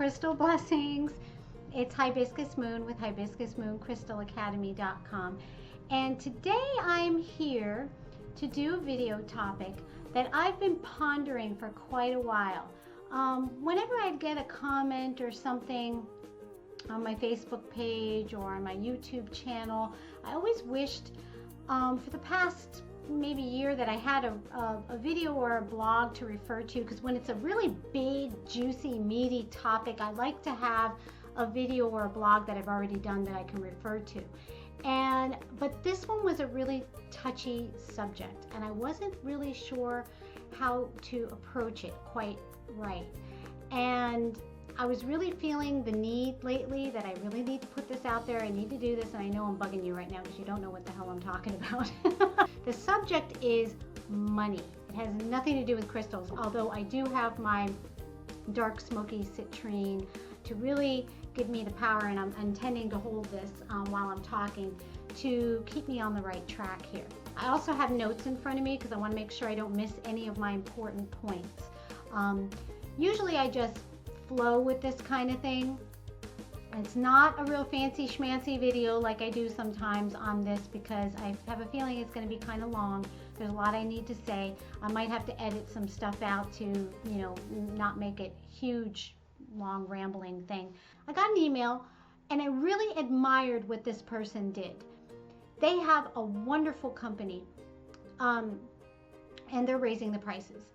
crystal blessings. It's Hibiscus Moon with hibiscusmooncrystalacademy.com, and today I'm here to do a video topic that I've been pondering for quite a while. Whenever I'd get a comment or something on my Facebook page or on my YouTube channel, I always wished for the past maybe year that I had a video or a blog to refer to, because when it's a really big, juicy, meaty topic, I like to have a video or a blog that I've already done that I can refer to. But this one was a really touchy subject, and I wasn't really sure how to approach it quite right. And I was really feeling the need lately that I really need to put this out there. I need to do this, and I know I'm bugging you right now because you don't know what the hell I'm talking about. The subject is money. It has nothing to do with crystals, although I do have my dark smoky citrine to really give me the power, and I'm intending to hold this while I'm talking to keep me on the right track here. I also have notes in front of me because I want to make sure I don't miss any of my important points. Usually I just flow with this kind of thing. It's not a real fancy schmancy video like I do sometimes on this, because I have a feeling it's going to be kind of long. There's a lot I need to say. I might have to edit some stuff out to, you know, not make it huge, long, rambling thing. I got an email and I really admired what this person did. They have a wonderful company, and they're raising the prices.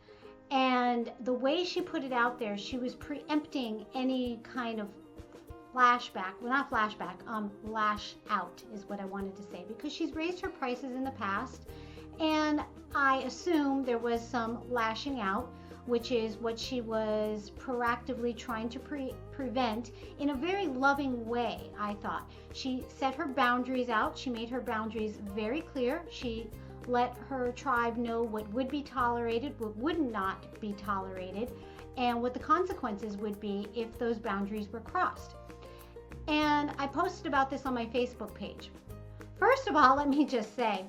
And the way she put it out there, she was preempting any kind of flashback, well, not flashback, lash out is what I wanted to say, because she's raised her prices in the past, and I assume there was some lashing out, which is what she was proactively trying to prevent in a very loving way, I thought. She set her boundaries out. She made her boundaries very clear. She let her tribe know what would be tolerated, what would not be tolerated, and what the consequences would be if those boundaries were crossed. And I posted about this on my Facebook page. First of all, let me just say,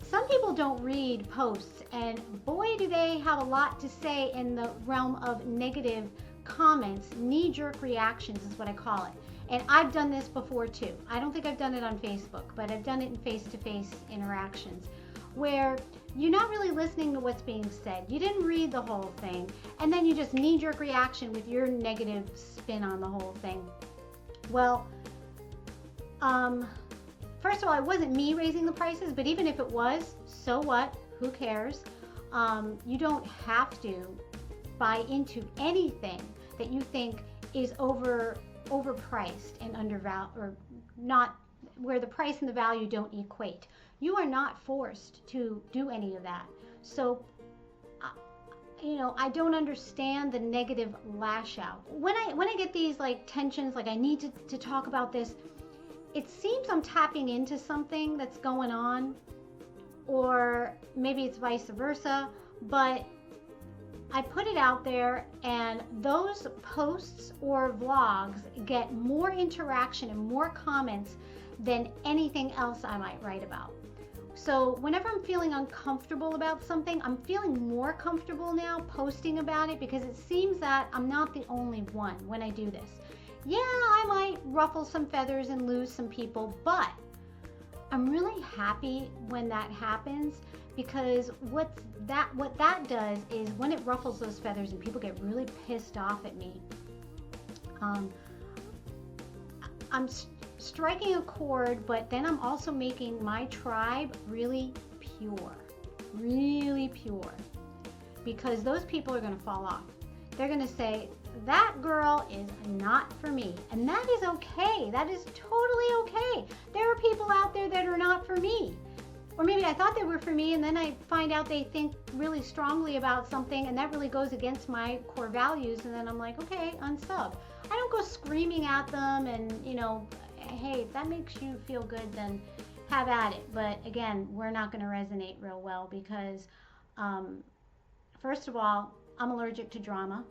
some people don't read posts, and boy do they have a lot to say in the realm of negative comments. Knee-jerk reactions is what I call it. And I've done this before too. I don't think I've done it on Facebook, but I've done it in face-to-face interactions, where you're not really listening to what's being said. You didn't read the whole thing, and then you just knee-jerk reaction with your negative spin on the whole thing. Well, first of all, it wasn't me raising the prices, but even if it was, so what? Who cares? You don't have to buy into anything that you think is overpriced and undervalued, or not, where the price and the value don't equate. You are not forced to do any of that. So, you know, I don't understand the negative lash out. When I get these like tensions, like I need to talk about this, it seems I'm tapping into something that's going on, or maybe it's vice versa, but I put it out there, and those posts or vlogs get more interaction and more comments than anything else I might write about. So whenever I'm feeling uncomfortable about something, I'm feeling more comfortable now posting about it, because it seems that I'm not the only one when I do this. Yeah, I might ruffle some feathers and lose some people, but I'm really happy when that happens, because what that does is, when it ruffles those feathers and people get really pissed off at me, I'm striking a chord, but then I'm also making my tribe really pure, because those people are going to fall off. They're going to say, that girl is not for me, and that is okay. That is totally okay. There are people out there that are not for me, or maybe I thought they were for me, and then I find out they think really strongly about something, and that really goes against my core values, and then I'm like, okay, unsub. I don't go screaming at them, and you know, hey, if that makes you feel good, then have at it. But again, we're not going to resonate real well, because first of all, I'm allergic to drama.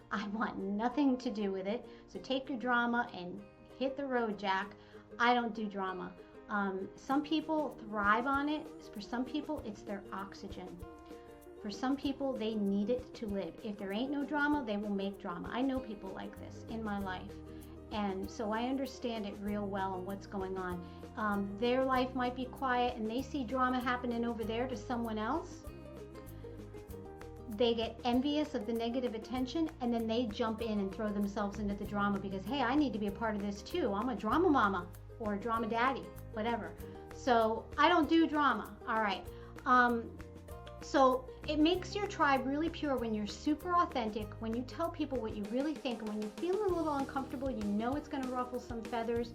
I want nothing to do with it. So take your drama and hit the road, Jack. I don't do drama. Some people thrive on it. For some people, it's their oxygen. For some people, they need it to live. If there ain't no drama, they will make drama. I know people like this in my life. And so I understand it real well and what's going on. Their life might be quiet and they see drama happening over there to someone else. They get envious of the negative attention, and then they jump in and throw themselves into the drama because, hey, I need to be a part of this too. I'm a drama mama or a drama daddy, whatever. So I don't do drama. All right. So it makes your tribe really pure when you're super authentic, when you tell people what you really think, and when you're feeling a little uncomfortable, you know it's going to ruffle some feathers.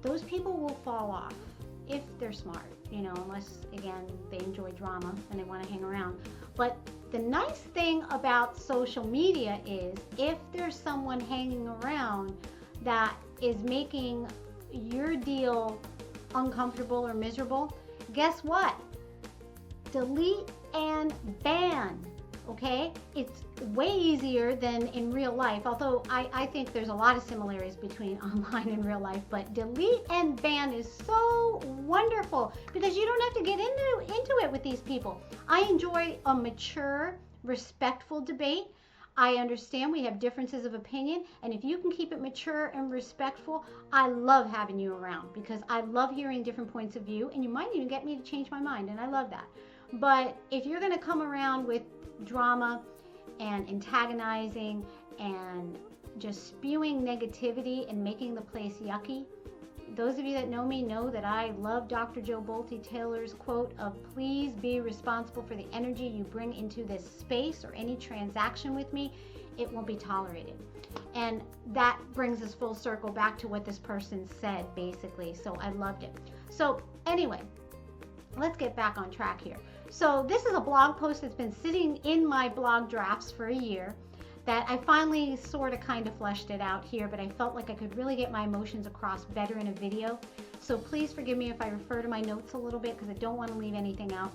Those people will fall off if they're smart, you know, unless, again, they enjoy drama and they want to hang around. But the nice thing about social media is if there's someone hanging around that is making your deal uncomfortable or miserable, guess what? Delete and ban, okay? It's way easier than in real life, although I think there's a lot of similarities between online and real life, but delete and ban is so wonderful because you don't have to get into it with these people. I enjoy a mature, respectful debate. I understand we have differences of opinion, and if you can keep it mature and respectful, I love having you around because I love hearing different points of view, and you might even get me to change my mind, and I love that. But if you're going to come around with drama and antagonizing and just spewing negativity and making the place yucky, those of you that know me know that I love Dr. Joe Bolte Taylor's quote of please be responsible for the energy you bring into this space or any transaction with me. It won't be tolerated. And that brings us full circle back to what this person said, basically. So I loved it. So anyway, let's get back on track here. So this is a blog post that's been sitting in my blog drafts for a year that I finally sort of kind of fleshed it out here, but I felt like I could really get my emotions across better in a video. So please forgive me if I refer to my notes a little bit because I don't want to leave anything out,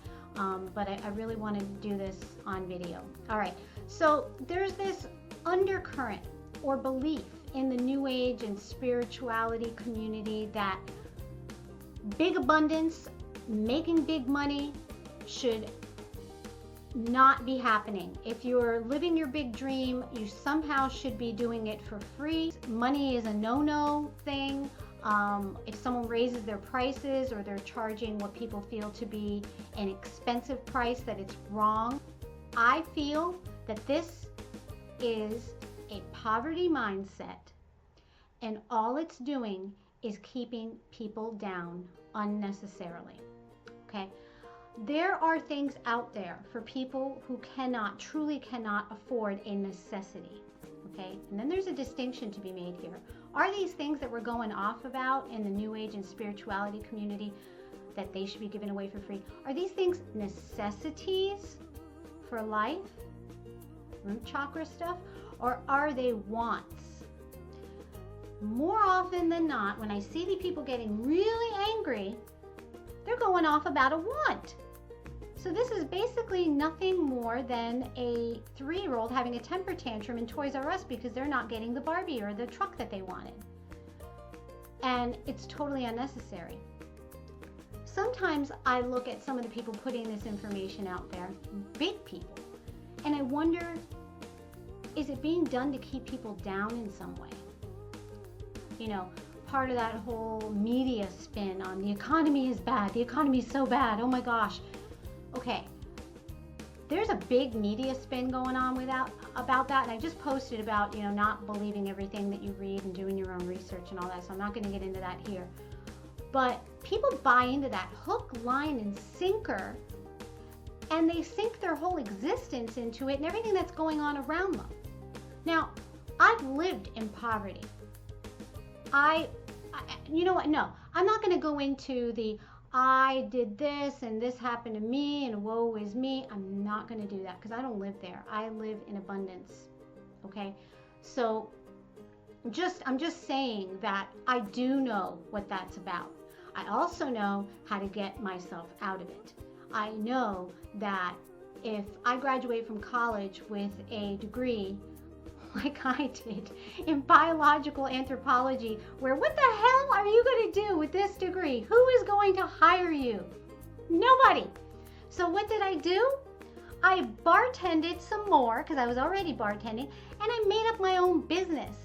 but I really want to do this on video. All right, so there's this undercurrent or belief in the New Age and spirituality community that big abundance, making big money should not be happening. If you're living your big dream, you somehow should be doing it for free. Money is a no-no thing. If someone raises their prices or they're charging what people feel to be an expensive price, that it's wrong. I feel that this is a poverty mindset, and all it's doing is keeping people down unnecessarily. Okay? There are things out there for people who truly cannot afford a necessity, okay? And then there's a distinction to be made here. Are these things that we're going off about in the New Age and spirituality community that they should be given away for free? Are these things necessities for life, root chakra stuff, or are they wants? More often than not, when I see the people getting really angry, they're going off about a want. So this is basically nothing more than a 3-year-old having a temper tantrum in Toys R Us because they're not getting the Barbie or the truck that they wanted. And it's totally unnecessary. Sometimes I look at some of the people putting this information out there, big people, and I wonder, is it being done to keep people down in some way? You know, part of that whole media spin on the economy is bad, the economy is so bad, oh my gosh. Okay, there's a big media spin going on about that, and I just posted about, you know, not believing everything that you read and doing your own research and all that, so I'm not going to get into that here. But people buy into that hook, line, and sinker, and they sink their whole existence into it and everything that's going on around them. Now, I've lived in poverty. You know what? No, I'm not going to go into the I did this and this happened to me and woe is me. I'm not going to do that because I don't live there. I live in abundance. Okay? So I'm just saying that I do know what that's about. I also know how to get myself out of it. I know that if I graduate from college with a degree like I did in biological anthropology, where what the hell are you going to do with this degree? Who is going to hire you? Nobody. So what did I do? I bartended some more because I was already bartending, and I made up my own business.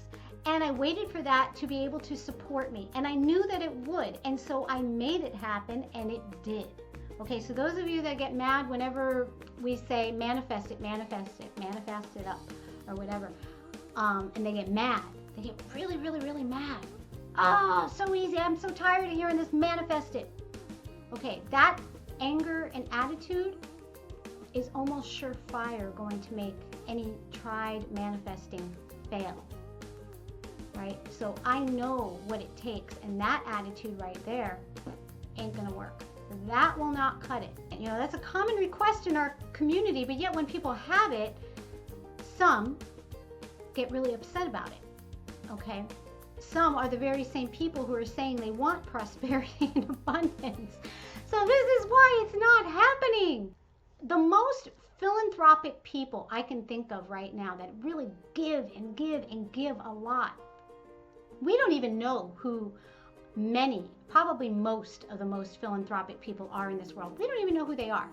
And I waited for that to be able to support me. And I knew that it would. And so I made it happen, and it did. Okay, so those of you that get mad whenever we say manifest it, manifest it up, or whatever, and they get mad. They get really, really, really mad. Oh, so easy. I'm so tired of hearing this manifest it. Okay, that anger and attitude is almost surefire going to make any tried manifesting fail. Right? So I know what it takes, and that attitude right there ain't gonna work. That will not cut it. And, you know, that's a common request in our community, but yet when people have it, some get really upset about it. Okay? Some are the very same people who are saying they want prosperity and abundance. So this is why it's not happening. The most philanthropic people I can think of right now that really give and give and give a lot. We don't even know who many, probably most of the most philanthropic people are in this world. We don't even know who they are.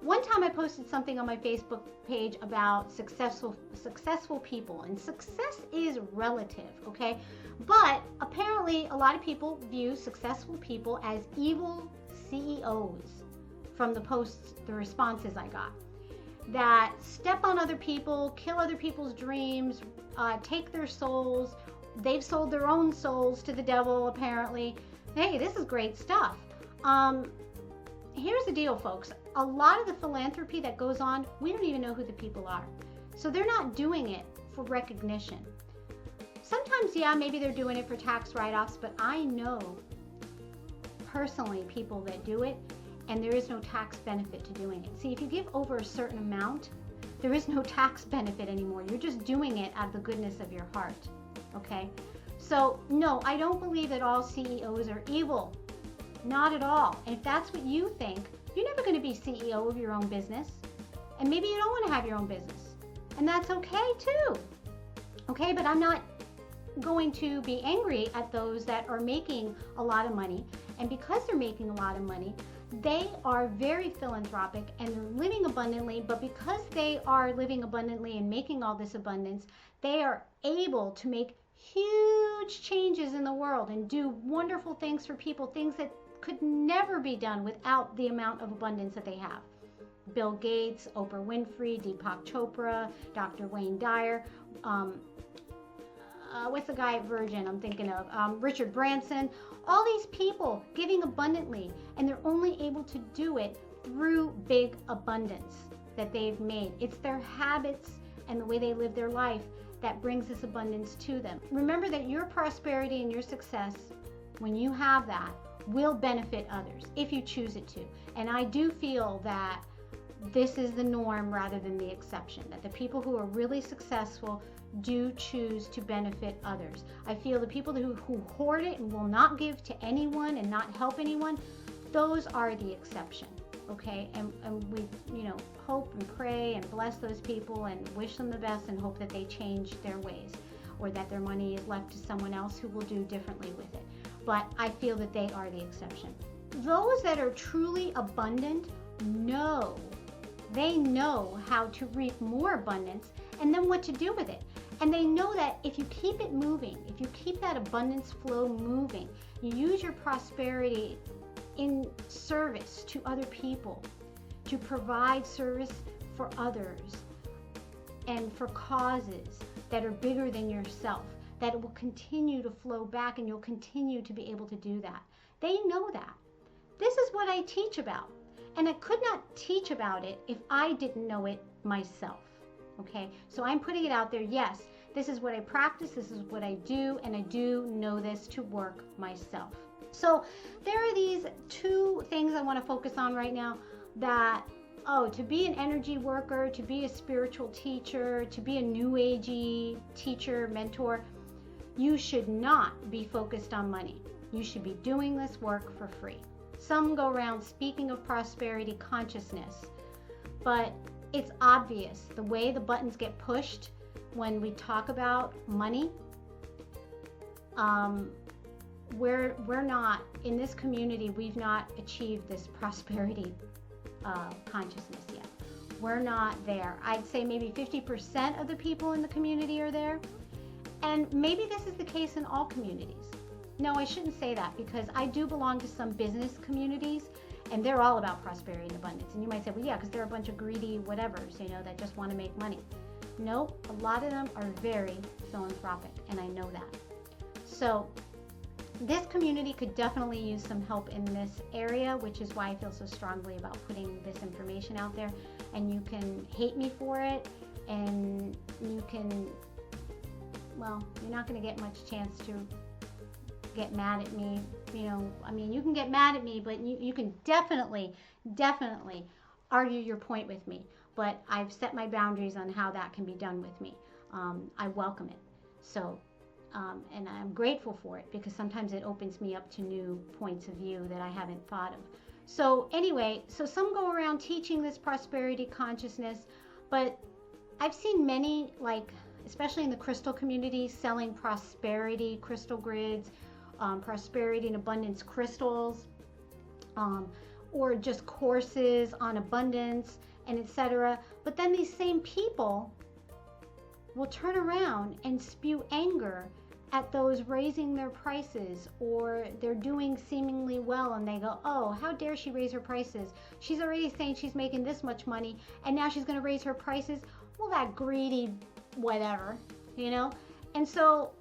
One time I posted something on my Facebook page about successful people, and success is relative, okay? But apparently a lot of people view successful people as evil CEOs from the posts, the responses I got, that step on other people, kill other people's dreams, take their souls. They've sold their own souls to the devil, apparently. Hey, this is great stuff. Here's the deal, folks. A lot of the philanthropy that goes on, we don't even know who the people are. So they're not doing it for recognition. Sometimes, yeah, maybe they're doing it for tax write-offs, but I know personally people that do it, and there is no tax benefit to doing it. See, if you give over a certain amount, there is no tax benefit anymore. You're just doing it out of the goodness of your heart. Okay, so no, I don't believe that all CEOs are evil. Not at all. And if that's what you think, you're never going to be CEO of your own business. And maybe you don't want to have your own business. And that's okay too. Okay, but I'm not going to be angry at those that are making a lot of money. And because they're making a lot of money, they are very philanthropic and they're living abundantly. But because they are living abundantly and making all this abundance, they are able to make huge changes in the world and do wonderful things for people, things that could never be done without the amount of abundance that they have. Bill Gates, Oprah Winfrey, Deepak Chopra, Dr. Wayne Dyer, what's the guy at Virgin I'm thinking of? Richard Branson. All these people giving abundantly, and they're only able to do it through big abundance that they've made. It's their habits and the way they live their life that brings this abundance to them. Remember that your prosperity and your success, when you have that, will benefit others if you choose it to. And I do feel that this is the norm rather than the exception, that the people who are really successful do choose to benefit others. I feel the people who hoard it and will not give to anyone and not help anyone, those are the exception. Okay, and we, hope and pray and bless those people and wish them the best and hope that they change their ways, or that their money is left to someone else who will do differently with it. But I feel that they are the exception. Those that are truly abundant they know how to reap more abundance and then what to do with it. And they know that if you keep it moving, if you keep that abundance flow moving, you use your prosperity in service to other people, to provide service for others and for causes that are bigger than yourself, that it will continue to flow back and you'll continue to be able to do that. They know that. This is what I teach about. And I could not teach about it if I didn't know it myself. Okay, so I'm putting it out there. Yes, this is what I practice, this is what I do, and I do know this to work myself. So there are these two things I want to focus on right now, that, to be an energy worker, to be a spiritual teacher, to be a new agey teacher, mentor, you should not be focused on money. You should be doing this work for free. Some go around speaking of prosperity consciousness, but it's obvious the way the buttons get pushed when we talk about money. We're not, in this community, we've not achieved this prosperity consciousness yet. we're not there. I'd say maybe 50% of the people in the community are there. And maybe this is the case in all communities. No, I shouldn't say that, because I do belong to some business communities, and they're all about prosperity and abundance. And you might say, well, yeah, because they're a bunch of greedy whatevers, that just want to make money. No, a lot of them are very philanthropic, and I know that. So this community could definitely use some help in this area, which is why I feel so strongly about putting this information out there. And you can hate me for it, and you can, well, you're not going to get much chance to get mad at me. You can get mad at me, but you can definitely argue your point with me. But I've set my boundaries on how that can be done with me. I welcome it. So, and I'm grateful for it, because sometimes it opens me up to new points of view that I haven't thought of. So anyway, so some go around teaching this prosperity consciousness, but I've seen many, especially in the crystal community, selling prosperity crystal grids, prosperity and abundance crystals, or just courses on abundance and etc. But then these same people will turn around and spew anger at those raising their prices, or they're doing seemingly well, and they go, oh, how dare she raise her prices? She's already saying she's making this much money, and now she's going to raise her prices. Well, that greedy whatever, And so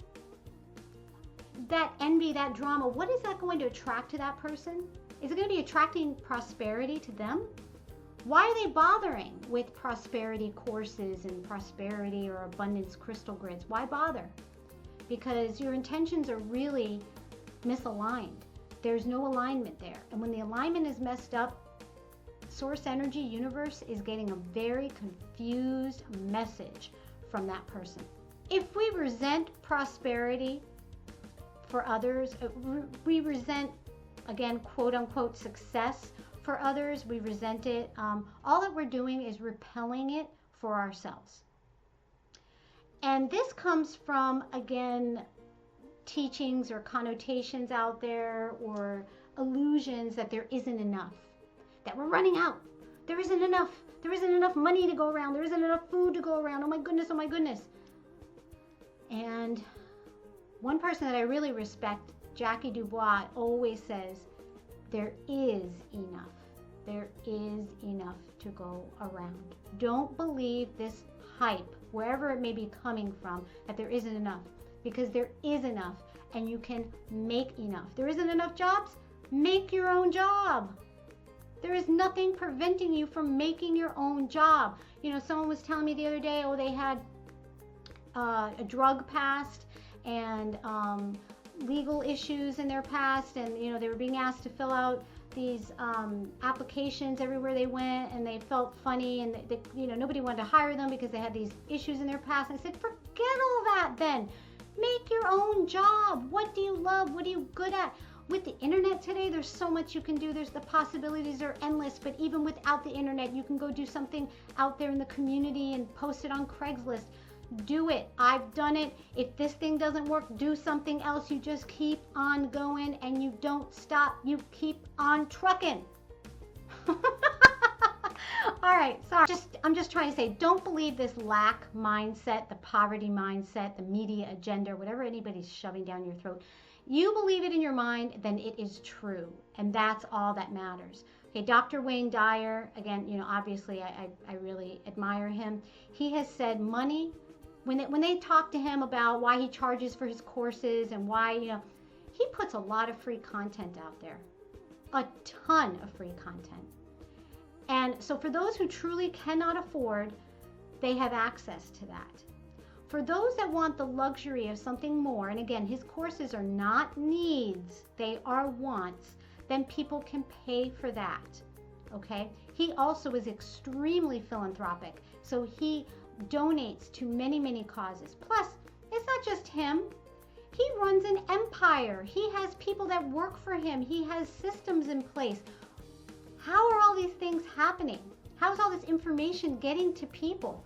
that envy, that drama, what is that going to attract to that person? Is it going to be attracting prosperity to them? Why are they bothering with prosperity courses and prosperity or abundance crystal grids? Why bother? Because your intentions are really misaligned. There's no alignment there. And when the alignment is messed up, source energy, universe is getting a very confused message from that person. If we resent prosperity for others, we resent, again, quote unquote, success for others, we resent it. All that we're doing is repelling it for ourselves. And this comes from, again, teachings or connotations out there, or illusions that there isn't enough, that we're running out. There isn't enough. There isn't enough money to go around. There isn't enough food to go around. Oh my goodness, oh my goodness. And one person that I really respect, Jackie Dubois, always says, there is enough. There is enough to go around. Don't believe this hype, wherever it may be coming from, that there isn't enough, because there is enough, and you can make enough. There isn't enough jobs? Make your own job. There is nothing preventing you from making your own job. Someone was telling me the other day, they had a drug passed, and legal issues in their past, and they were being asked to fill out these applications everywhere they went, and they felt funny, and nobody wanted to hire them because they had these issues in their past. And I said, forget all that then. Make your own job. What do you love? What are you good at? With the internet today, there's so much you can do. The possibilities are endless. But even without the internet, you can go do something out there in the community and post it on Craigslist. Do it. I've done it. If this thing doesn't work, do something else. You just keep on going, and you don't stop. You keep on trucking. All right, sorry. I'm just trying to say, don't believe this lack mindset, the poverty mindset, the media agenda, whatever anybody's shoving down your throat. You believe it in your mind, then it is true, and that's all that matters. Okay, Dr. Wayne Dyer, again, obviously I really admire him. He has said money, when they talk to him about why he charges for his courses and why, he puts a lot of free content out there, a ton of free content. And so for those who truly cannot afford, they have access to that. For those that want the luxury of something more, and again, his courses are not needs, they are wants, then people can pay for that, okay? He also is extremely philanthropic, so he donates to many, many causes. Plus, it's not just him. He runs an empire. He has people that work for him. He has systems in place. How are all these things happening? How's all this information getting to people?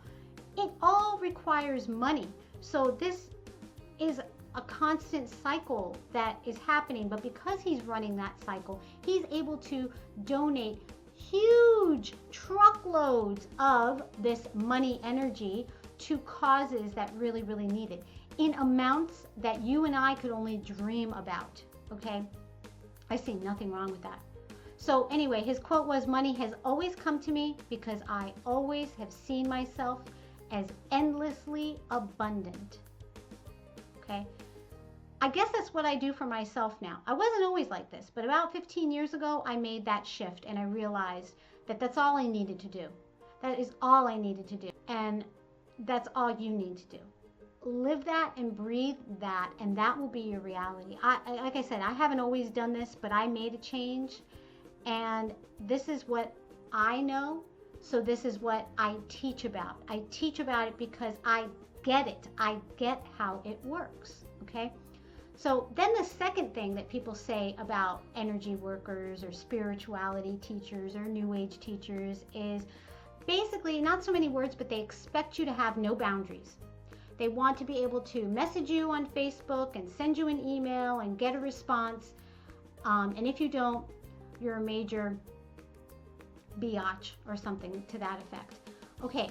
It all requires money. So this is a constant cycle that is happening, but because he's running that cycle, he's able to donate huge truckloads of this money energy to causes that really, really need it in amounts that you and I could only dream about, okay? I see nothing wrong with that. So anyway, his quote was, money has always come to me because I always have seen myself as endlessly abundant, okay? I guess that's what I do for myself now. I wasn't always like this, but about 15 years ago, I made that shift and I realized that that's all I needed to do. That is all I needed to do. And that's all you need to do. Live that and breathe that, and that will be your reality. Like I said, I haven't always done this, but I made a change, and this is what I know, so this is what I teach about. I teach about it because I get it. I get how it works, okay? So then the second thing that people say about energy workers or spirituality teachers or new age teachers is basically not so many words, but they expect you to have no boundaries. They want to be able to message you on Facebook and send you an email and get a response. And if you don't, you're a major biatch or something to that effect. Okay,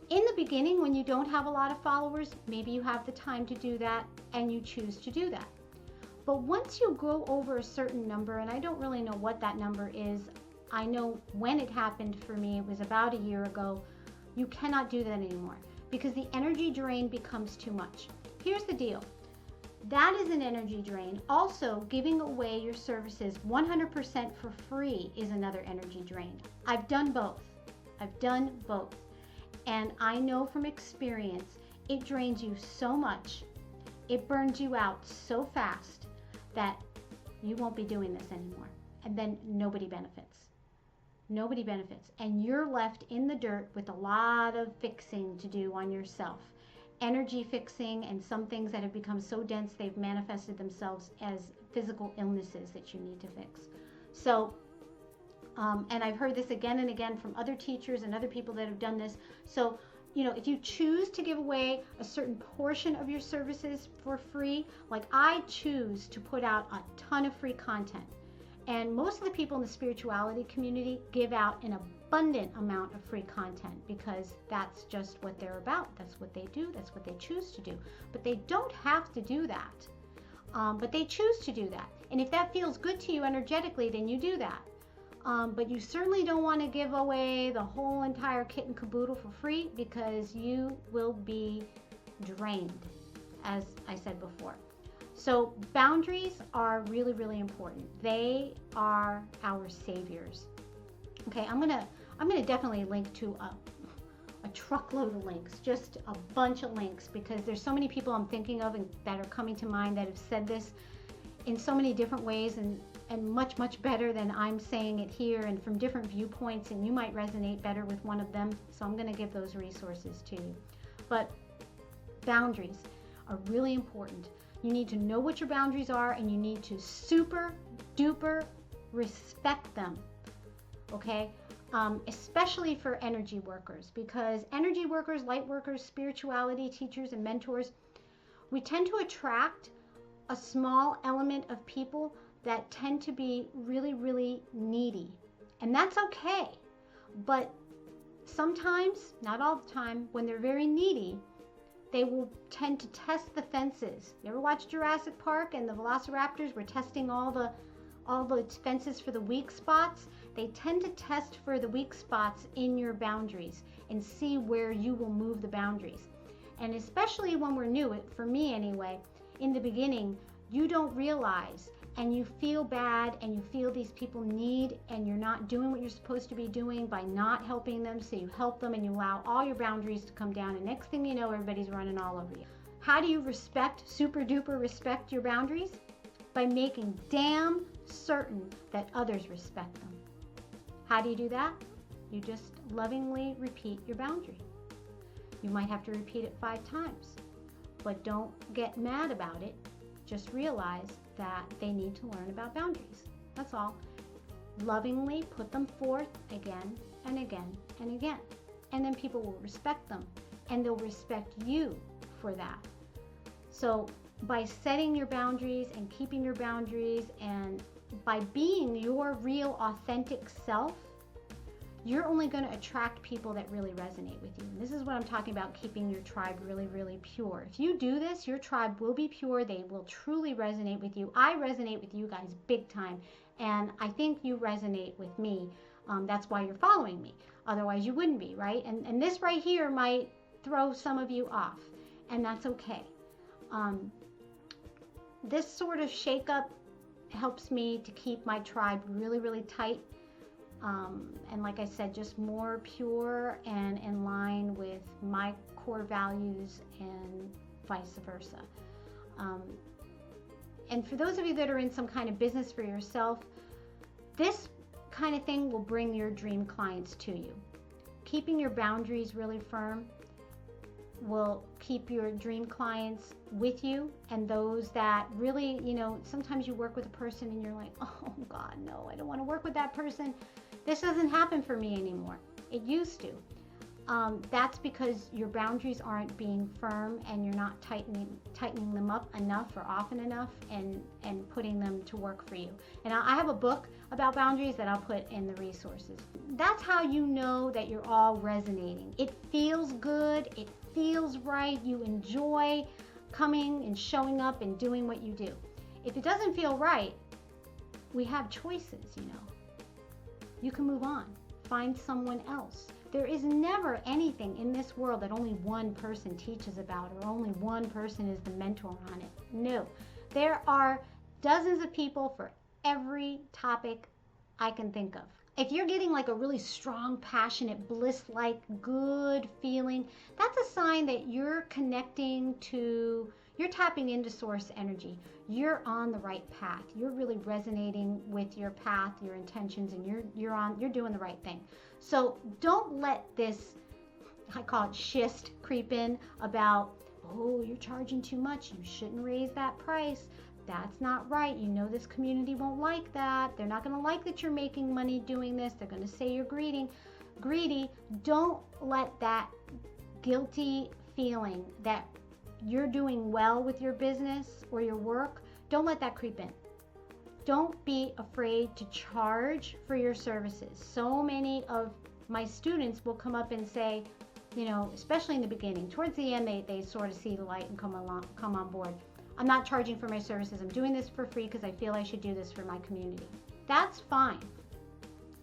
in the beginning, when you don't have a lot of followers, maybe you have the time to do that and you choose to do that. But once you go over a certain number, and I don't really know what that number is, I know when it happened for me, it was about a year ago, you cannot do that anymore because the energy drain becomes too much. Here's the deal. That is an energy drain. Also, giving away your services 100% for free is another energy drain. I've done both. I've done both. And I know from experience, it drains you so much, it burns you out so fast that you won't be doing this anymore. And then nobody benefits. Nobody benefits. And you're left in the dirt with a lot of fixing to do on yourself. Energy fixing and some things that have become so dense they've manifested themselves as physical illnesses that you need to fix. So, and I've heard this again and again from other teachers and other people that have done this. So, you know, if you choose to give away a certain portion of your services for free, like I choose to put out a ton of free content. And most of the people in the spirituality community give out an abundant amount of free content because that's just what they're about. That's what they do. That's what they choose to do. But they don't have to do that. But they choose to do that. And if that feels good to you energetically, then you do that. But you certainly don't want to give away the whole entire kit and caboodle for free because you will be drained, as I said before. So boundaries are really, really important. They are our saviors. Okay, I'm gonna definitely link to a truckload of links, just a bunch of links, because there's so many people I'm thinking of and that are coming to mind that have said this in so many different ways and much, much better than I'm saying it here and from different viewpoints, and you might resonate better with one of them. So I'm gonna give those resources to you. But boundaries are really important. You need to know what your boundaries are and you need to super duper respect them, okay? Especially for energy workers, because energy workers, light workers, spirituality teachers, and mentors, we tend to attract a small element of people that tend to be really, really needy. And that's okay. But sometimes, not all the time, when they're very needy, they will tend to test the fences. You ever watch Jurassic Park and the velociraptors were testing all the fences for the weak spots? They tend to test for the weak spots in your boundaries and see where you will move the boundaries. And especially when we're new, for me anyway, in the beginning, you don't realize and you feel bad and you feel these people need and you're not doing what you're supposed to be doing by not helping them, so you help them and you allow all your boundaries to come down, and next thing you know, everybody's running all over you. How do you respect, super duper respect your boundaries? By making damn certain that others respect them. How do you do that? You just lovingly repeat your boundary. You might have to repeat it 5 times, but don't get mad about it. Just realize that they need to learn about boundaries. That's all. Lovingly put them forth again and again and again. And then people will respect them and they'll respect you for that. So by setting your boundaries and keeping your boundaries and by being your real authentic self, you're only going to attract people that really resonate with you. And this is what I'm talking about, keeping your tribe really, really pure. If you do this, your tribe will be pure. They will truly resonate with you. I resonate with you guys big time, and I think you resonate with me. That's why you're following me. Otherwise, you wouldn't be, right? And this right here might throw some of you off, and that's okay. This sort of shakeup helps me to keep my tribe really, really tight. And like I said, just more pure and in line with my core values and vice versa. And for those of you that are in some kind of business for yourself, this kind of thing will bring your dream clients to you. Keeping your boundaries really firm will keep your dream clients with you, and those that really, sometimes you work with a person and you're like, oh God, no, I don't want to work with that person. This doesn't happen for me anymore. It used to. That's because your boundaries aren't being firm and you're not tightening them up enough or often enough and putting them to work for you. And I have a book about boundaries that I'll put in the resources. That's how you know that you're all resonating. It feels good. It feels right. You enjoy coming and showing up and doing what you do. If it doesn't feel right, we have choices, You can move on. Find someone else. There is never anything in this world that only one person teaches about or only one person is the mentor on it. No. There are dozens of people for every topic I can think of. If you're getting like a really strong, passionate, bliss-like, good feeling, that's a sign that you're tapping into source energy. You're on the right path. You're really resonating with your path, your intentions, and you're doing the right thing. So don't let this, I call it schist, creep in about, oh, you're charging too much. You shouldn't raise that price. That's not right. This community won't like that. They're not going to like that you're making money doing this. They're going to say you're greedy. Don't let that guilty feeling that you're doing well with your business or your work, don't let that creep in. Don't be afraid to charge for your services. So many of my students will come up and say, especially in the beginning, towards the end, they sort of see the light and come on board. I'm not charging for my services. I'm doing this for free because I feel I should do this for my community. That's fine.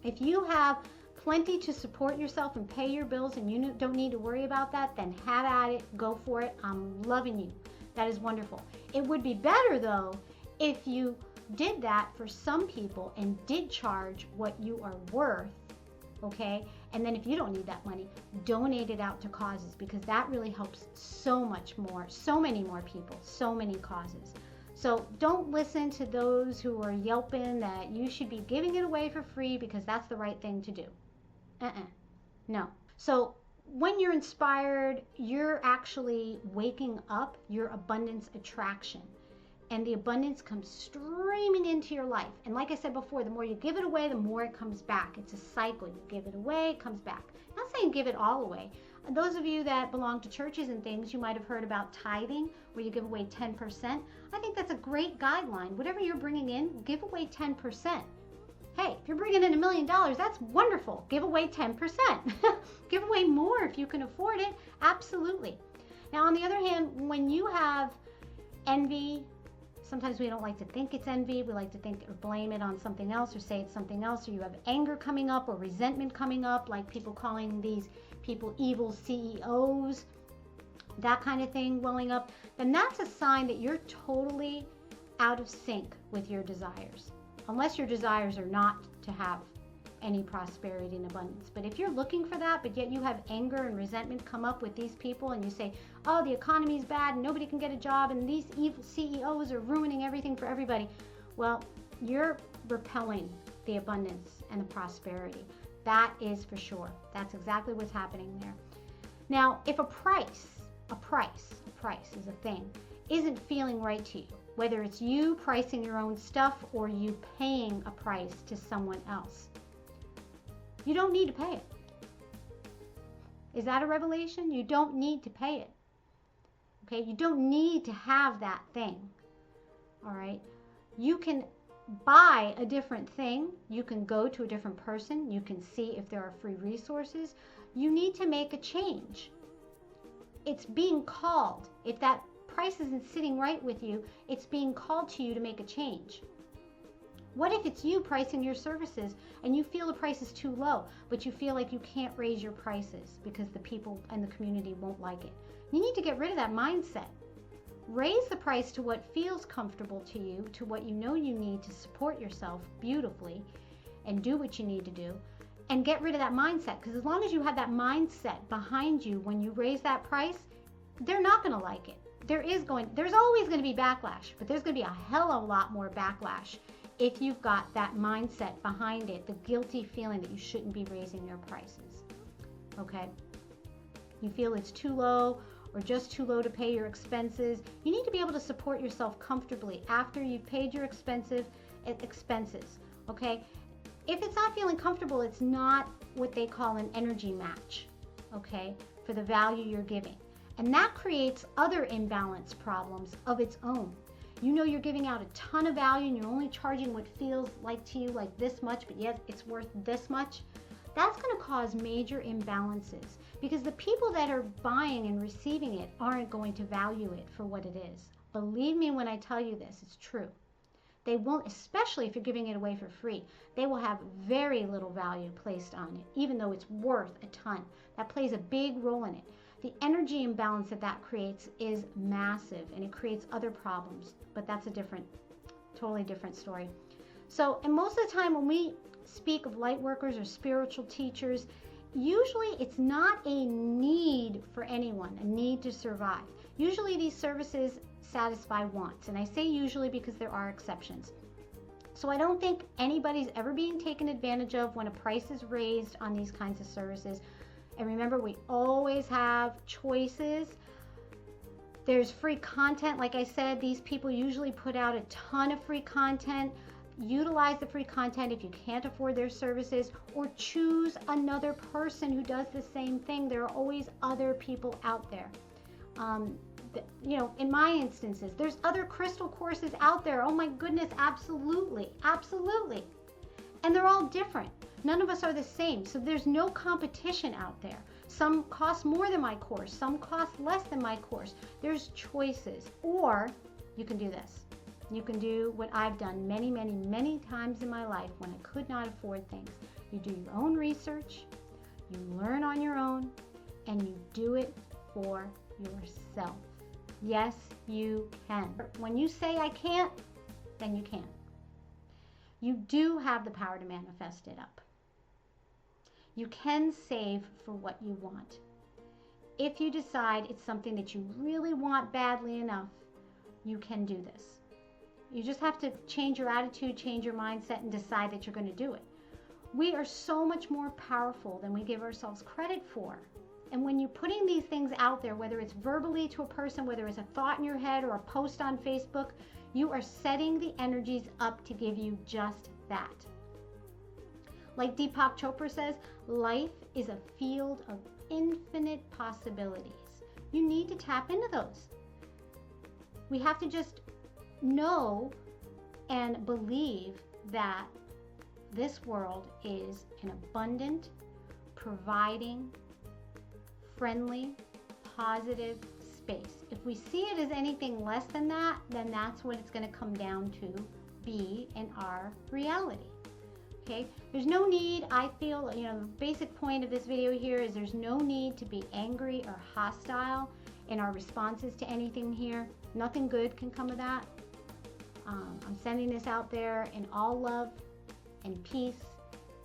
If you have plenty to support yourself and pay your bills and you don't need to worry about that, then have at it. Go for it. I'm loving you. That is wonderful. It would be better, though, if you did that for some people and did charge what you are worth, okay? And then if you don't need that money, donate it out to causes, because that really helps so many more people, so many causes. So don't listen to those who are yelping that you should be giving it away for free because that's the right thing to do. No. So when you're inspired, you're actually waking up your abundance attraction. And the abundance comes streaming into your life. And like I said before, the more you give it away, the more it comes back. It's a cycle. You give it away, it comes back. I'm not saying give it all away. And those of you that belong to churches and things, you might have heard about tithing, where you give away 10%. I think that's a great guideline. Whatever you're bringing in, give away 10%. Hey, if you're bringing in $1 million, that's wonderful. Give away 10%. Give away more if you can afford it. Absolutely. Now, on the other hand, when you have envy, sometimes we don't like to think it's envy. We like to think or blame it on something else or say it's something else. Or you have anger coming up or resentment coming up, like people calling these people evil CEOs, that kind of thing welling up, then that's a sign that you're totally out of sync with your desires. Unless your desires are not to have any prosperity and abundance. But if you're looking for that, but yet you have anger and resentment come up with these people and you say, oh, the economy is bad and nobody can get a job and these evil CEOs are ruining everything for everybody. Well, you're repelling the abundance and the prosperity. That is for sure. That's exactly what's happening there. Now, if a price is a thing, isn't feeling right to you, whether it's you pricing your own stuff or you paying a price to someone else, you don't need to pay it. Is that a revelation? You don't need to pay it. Okay, you don't need to have that thing. All right, you can buy a different thing. You can go to a different person. You can see if there are free resources. You need to make a change. It's being called. If that price isn't sitting right with you, it's being called to you to make a change. What if it's you pricing your services and you feel the price is too low, but you feel like you can't raise your prices because the people and the community won't like it? You need to get rid of that mindset. Raise the price to what feels comfortable to you, to what you know you need to support yourself beautifully and do what you need to do, and get rid of that mindset. Because as long as you have that mindset behind you when you raise that price, they're not going to like it. There's always going to be backlash, but there's going to be a hell of a lot more backlash if you've got that mindset behind it, the guilty feeling that you shouldn't be raising your prices. Okay? You feel it's too low or just too low to pay your expenses. You need to be able to support yourself comfortably after you've paid your expenses. Okay? If it's not feeling comfortable, it's not what they call an energy match, okay, for the value you're giving. And that creates other imbalance problems of its own. You know you're giving out a ton of value and you're only charging what feels like to you like this much, but yet it's worth this much. That's going to cause major imbalances because the people that are buying and receiving it aren't going to value it for what it is. Believe me when I tell you this, it's true. They won't, especially if you're giving it away for free. They will have very little value placed on it, even though it's worth a ton. That plays a big role in it. The energy imbalance that creates is massive, and it creates other problems, but that's a totally different story. So, and most of the time when we speak of light workers or spiritual teachers, usually it's not a need for anyone, a need to survive. Usually these services satisfy wants, and I say usually because there are exceptions. So I don't think anybody's ever being taken advantage of when a price is raised on these kinds of services. And remember, we always have choices. There's free content. Like I said, these people usually put out a ton of free content. Utilize the free content if you can't afford their services, or choose another person who does the same thing. There are always other people out there. You know, in my instances, there's other crystal courses out there. Oh my goodness, absolutely, absolutely. And they're all different. None of us are the same, so there's no competition out there. Some cost more than my course, some cost less than my course. There's choices. Or you can do this. You can do what I've done many, many, many times in my life when I could not afford things. You do your own research, you learn on your own, and you do it for yourself. Yes, you can. When you say I can't, then you can. You do have the power to manifest it up. You can save for what you want. If you decide it's something that you really want badly enough, you can do this. You just have to change your attitude, change your mindset, and decide that you're going to do it. We are so much more powerful than we give ourselves credit for. And when you're putting these things out there, whether it's verbally to a person, whether it's a thought in your head or a post on Facebook, you are setting the energies up to give you just that. Like Deepak Chopra says, life is a field of infinite possibilities. You need to tap into those. We have to just know and believe that this world is an abundant, providing, friendly, positive space. If we see it as anything less than that, then that's what it's going to come down to be in our reality. Okay? There's no need, I feel, the basic point of this video here is there's no need to be angry or hostile in our responses to anything here. Nothing good can come of that. I'm sending this out there in all love and peace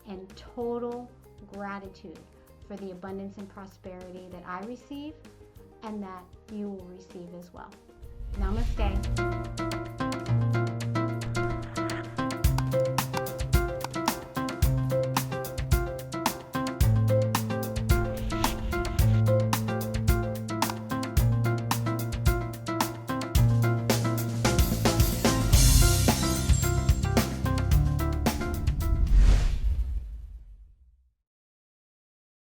and total gratitude for the abundance and prosperity that I receive and that you will receive as well. Namaste.